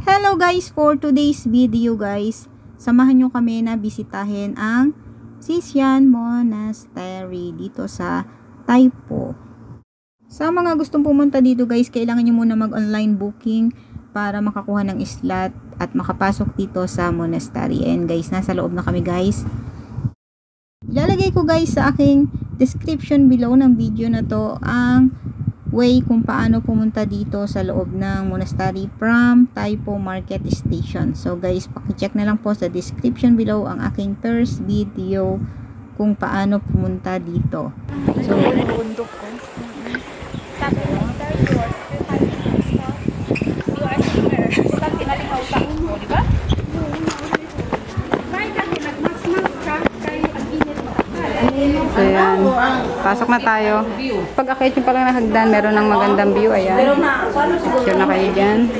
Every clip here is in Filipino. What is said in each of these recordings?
Hello guys, for today's video guys, samahan nyo kami na bisitahin ang Xixian Monastery dito sa Taipo. Sa mga gustong pumunta dito guys, kailangan nyo muna mag-online booking para makakuha ng slot at makapasok dito sa monastery. And guys, nasa loob na kami guys. Ilalagay ko guys sa aking description below ng video na to ang way kung paano pumunta dito sa loob ng monastery from Taipo Market Station. So guys, paki-check na lang po sa description below ang aking first video kung paano pumunta dito. So, so yan, pasok na tayo. Pag akit nyo palang nakagdan, meron ng magandang view. Ayan, picture na kayo dyan.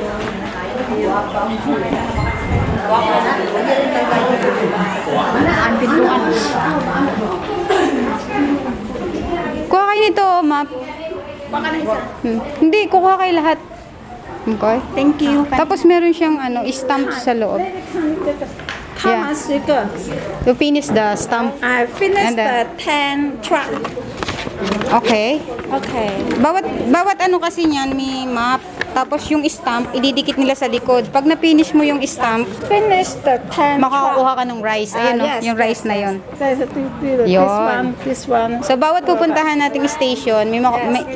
Kuha kayo nito, map. Hindi, kuha kayo lahat. Okay. Thank you. Tapos meron siyang stamp sa loob. How much you got? To finish the stamp. I finished the 10 track. Okay. Okay. Bawat ano kasi niyan, may map. Tapos yung stamp, ididikit nila sa likod. Pag na-finish mo yung stamp, Finish the 10 makakuha ka ng rice. Ayun, yes, yung rice na yun. This one. So, bawat pupuntahan nating station, may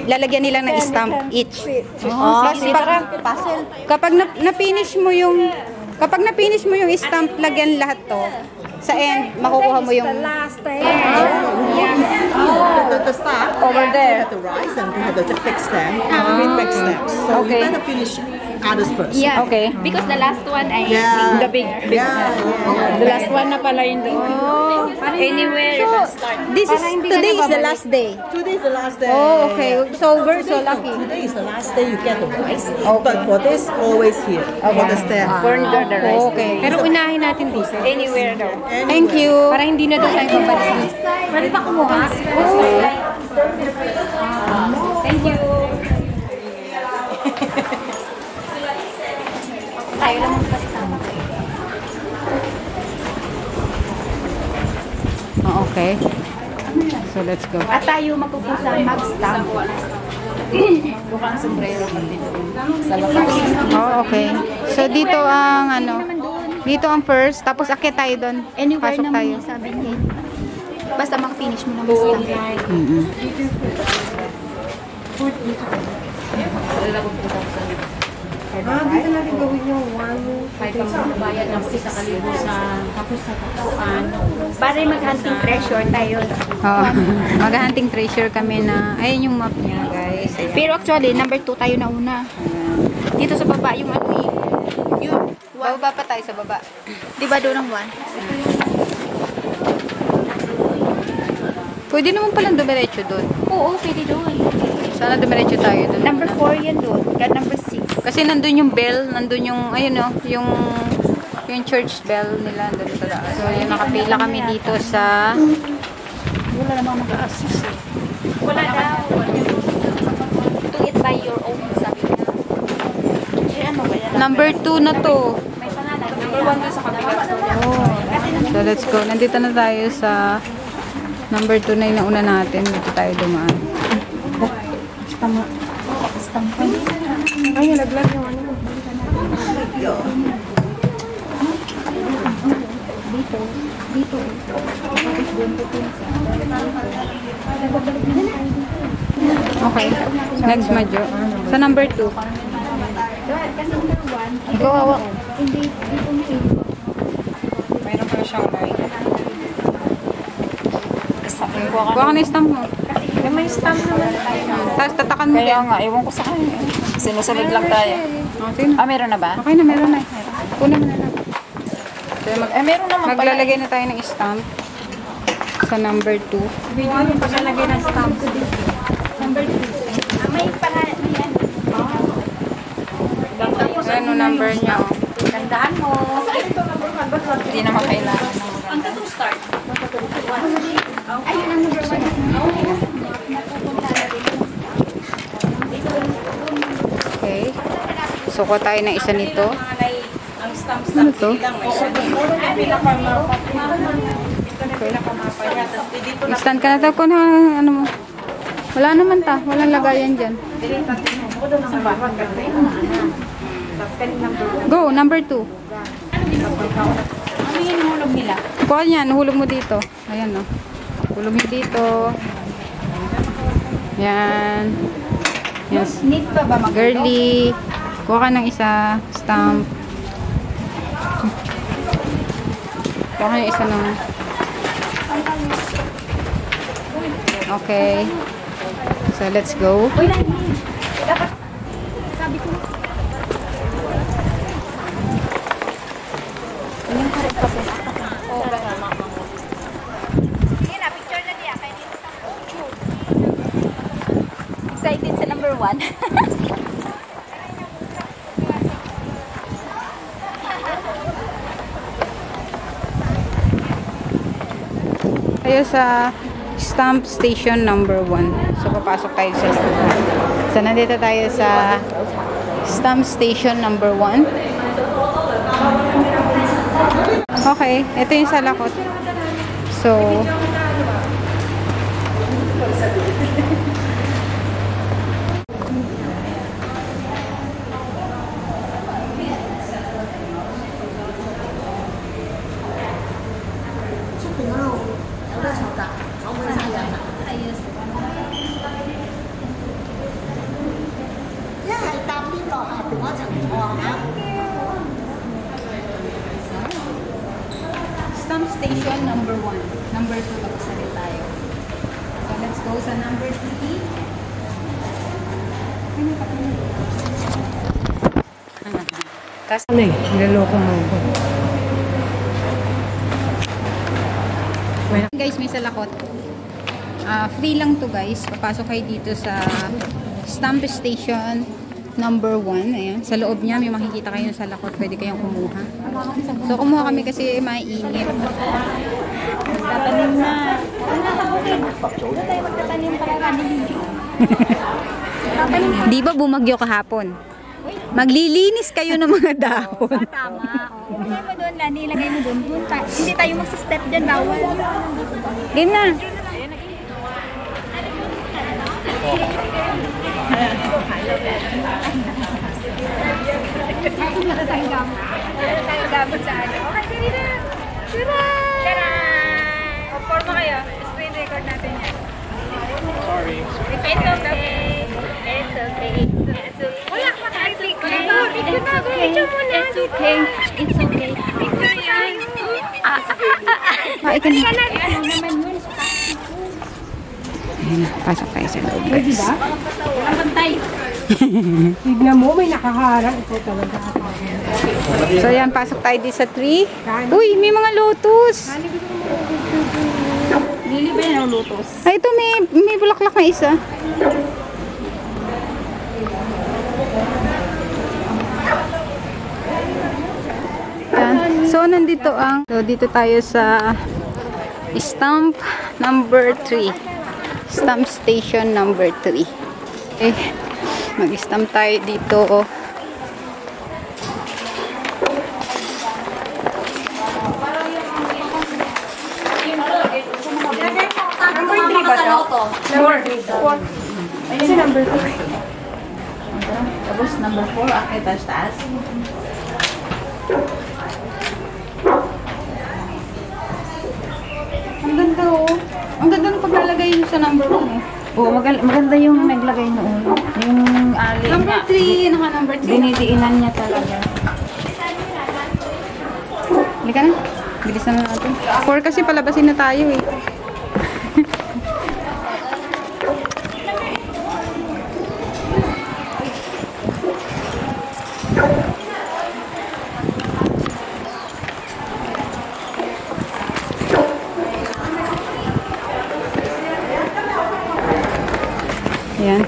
lalagyan nila ng stamp each. Tapos, kapag na-finish mo yung stamp, lagyan lahat to. Sa end, makukuha mo yung... The last day. The start over there. You have the rice and you have the big stem. Green big stems. So you better finish others first. Yeah. Okay. Because the last one ay Yeah. the big. Yeah. The last one na pala yun. Anywhere you can start. Today is the last day. Today is the last day. Oh, okay. So, we're so lucky. Today is the last day you get the rice. But for this, always here. For the stem. For the rice. Okay. Pero unahin natin dito. Anywhere daw. Thank you. Para hindi na daw tayo babalik. Pwede pa kumuha? Thank you. Tayo lang magpasama. Oh, okay. So, let's go. At tayo magpupusa mag-stamp. Bukang sombrero sa lakas. Oh, okay. So, dito ang dito ang first. Tapos, akit tayo doon. Anywhere Pasok naman tayo. yung sabi niya. Basta mag-finish mo na mag-stamp. Dito natin gawin yung Bayad ng sa kalibusan, tapos sa tatuan. Para mag-hunting treasure tayo. Oh, mag-hunting treasure kami na, ayun yung map niya, guys. Ayan. Pero actually, number 2 tayo na una. Dito sa baba, yung ano eh. Yung Bababa pa tayo sa baba. di ba doon ang 1? Pwede naman palang dumiretso doon. Oo, pwede doon. Sana dumiretso tayo doon. Number 4 yan doon. Number 6. Kasi nandun yung bell, nandun yung, ayun o, yung church bell nila, nandun sa taas. So, yun, nakapila kami dito sa... Wala namang mag-assist eh. Wala daw. Do it by your own, sabi niya. Eh, ano ba yan? Number 2 na to. May pangalan. Number 1 doon sa kabila. Oh. So, let's go. Nandito na tayo sa number 2 na yung nauna natin. Dito tayo dumaan. Ay, nalaglag yung ano. Okay. Next, Madjo. Sa number 2. Ikaw, hawak. Mayroon pa siyang light. Kuha ka na yung stamp mo. May stamp naman. Tapos tatakan mo din. Kaya nga, ewan ko sa kanya. Sinusunod lang tayo. Okay. Meron na ba? Okay na, meron na. Kunin mo na lang. So, meron naman pala. maglalagay na tayo ng stamp sa number 2. Video yung paglalagay ng stamp. Number 2. May pangalan niya. Ano number niya? Oh. Tandaan mo. Hindi naman kailangan. Ang tatong start. Ayun ang number 1. Okay. So, kuha tayo ng isa nito. Mga Ang stamps Ano lang, to? lang may siya. Ito na pinakamapaya. Tapos dito na Stand ka na tayo kung ano mo. Wala naman ta. Walang lagayan dyan. sa bawat kasi. Go, number 2. Ano yung hulog nila? Kuha niyan, hulog mo dito. Ayan, no. Hulog mo dito. Yan. Yes. Need pa ba mag Girly. Kuha ka ng isa. Stamp. Kuha ka ng isa ng... Okay. So, let's go. Excited sa number 1. Tayo sa stamp station number 1. So, papasok tayo sa loob. So, nandito tayo sa stamp station number 1. Okay, ito yung salakot. So, stamp station number 1. Number 2 nakasalit tayo. So, let's go sa number 3. Tapos, Niloloko mo ko. guys, may salakot. Free lang to guys. Papasok kayo dito sa stamp station number 1. Ayan. Sa loob niya, may makikita kayo sa salakot. Pwede kayong kumuha. So, kumuha kami kasi mainit. Magtatanim na. Ano sa bukid? Doon tayo magtatanim para kanin. Di ba bumagyo kahapon? Maglilinis kayo ng mga dahon. Tama. Ilagay mo doon, Lani. Ilagay mo doon. Hindi tayo mag-step dyan. Bawal. Game na. Tayo gamit sa ano. Okay, dali na. Tara! O, forma kayo. Screen record natin yan. Sorry. It's okay. It's okay. It's okay. Wala ka na. It's okay. It's okay. It's okay. It's okay. Picture yan. Ikaw na. Ano naman yun? Ayan, pasok tayo sa loob guys. Walang bantay. Tignan mo, may nakaharang. Ito talaga. So ayan, pasok tayo dito sa tree. Uy, may mga lotus. Lili ba yan ang lutos? Ay, ito may bulaklak na isa. Ayan. So nandito dito tayo sa stamp number 3. Stamp station number 3. Okay. Mag-stamp tayo dito. Number 3 ba ito? Ayun si number 2. Tapos number 4, akit taas. Ang ganda oh. Ang ganda ng paglalagay nyo sa number 1 eh. Oo, maganda yung naglagay noon. Yung ali Number 3, naka-number 3. dinidiinan niya talaga. Halika na. Bilisan na natin. 4 kasi palabasin na tayo eh. Ayan.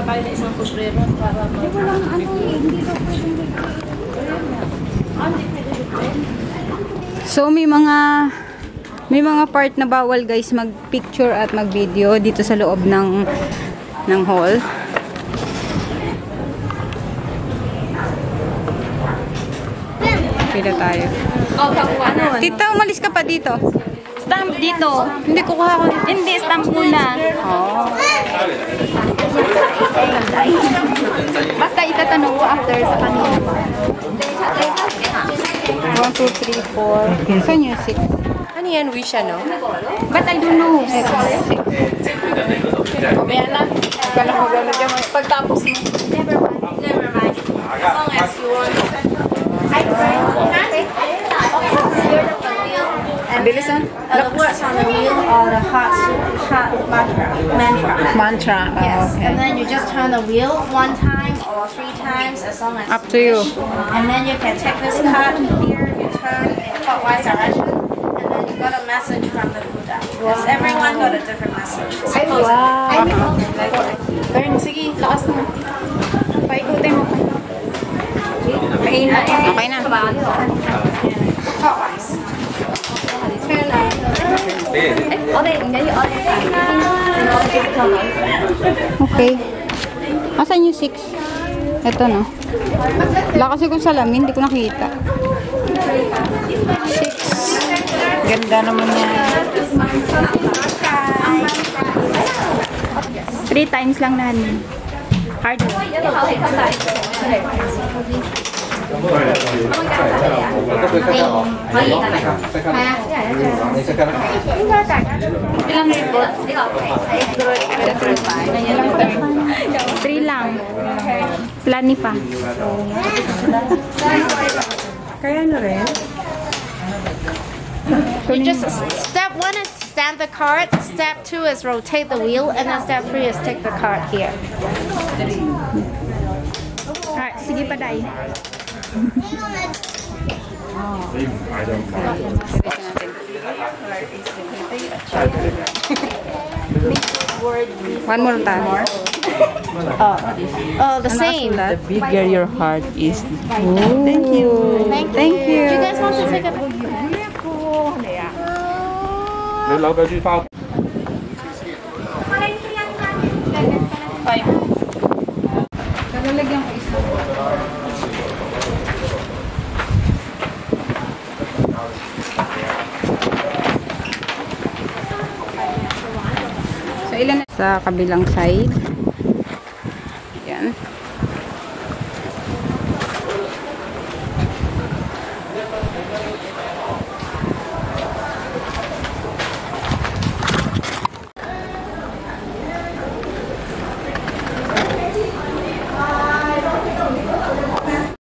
tayo na isang sombrero para So may May mga part na bawal guys mag-picture at mag-video dito sa loob ng hall. Pila tayo. Tita, umalis ka pa dito. Stamp dito. Hindi ko kuha ko. Hindi, stamp muna. Oh. Basta itatanong ko after sa kanila. 1, 2, 3, 4. Saan yung 6? Ano yan? Wish no? But I don't know. Mamaya na. Kala ko gano'n dyan. Pagtapos mo. Never mind. As long as you want. And Bilis ah. the words on the wheel are the hot mantra. Mantra. Yes. Okay. And then you just turn the wheel 1 time or 3 times as long as Up to you. And then you can take this card here, you turn in clockwise direction, and then you got a message from the Buddha. Because everyone got a different message. Turn, sige. Lakas mo. Paikutin mo. Mahina. Okay na. Clockwise. Okay. Asan yung 6? Ito no. Wala kasi kung salamin, hindi ko nakita. 6. Ganda naman yan. 3 times lang na. Hard. Ilang report? 3 lang. Plani pa. Kaya na rin. You just step 1 is stamp the card, step 2 is rotate the wheel, and then step 3 is take the card here. Ah, sige pa, Day. One more time. Oh, the same. The bigger your heart is. Thank you. Thank you. Do you guys want to take a 你扭計書翻屋。 Kagalagyan ko isa. So, ilan na sa kabilang side. Yan.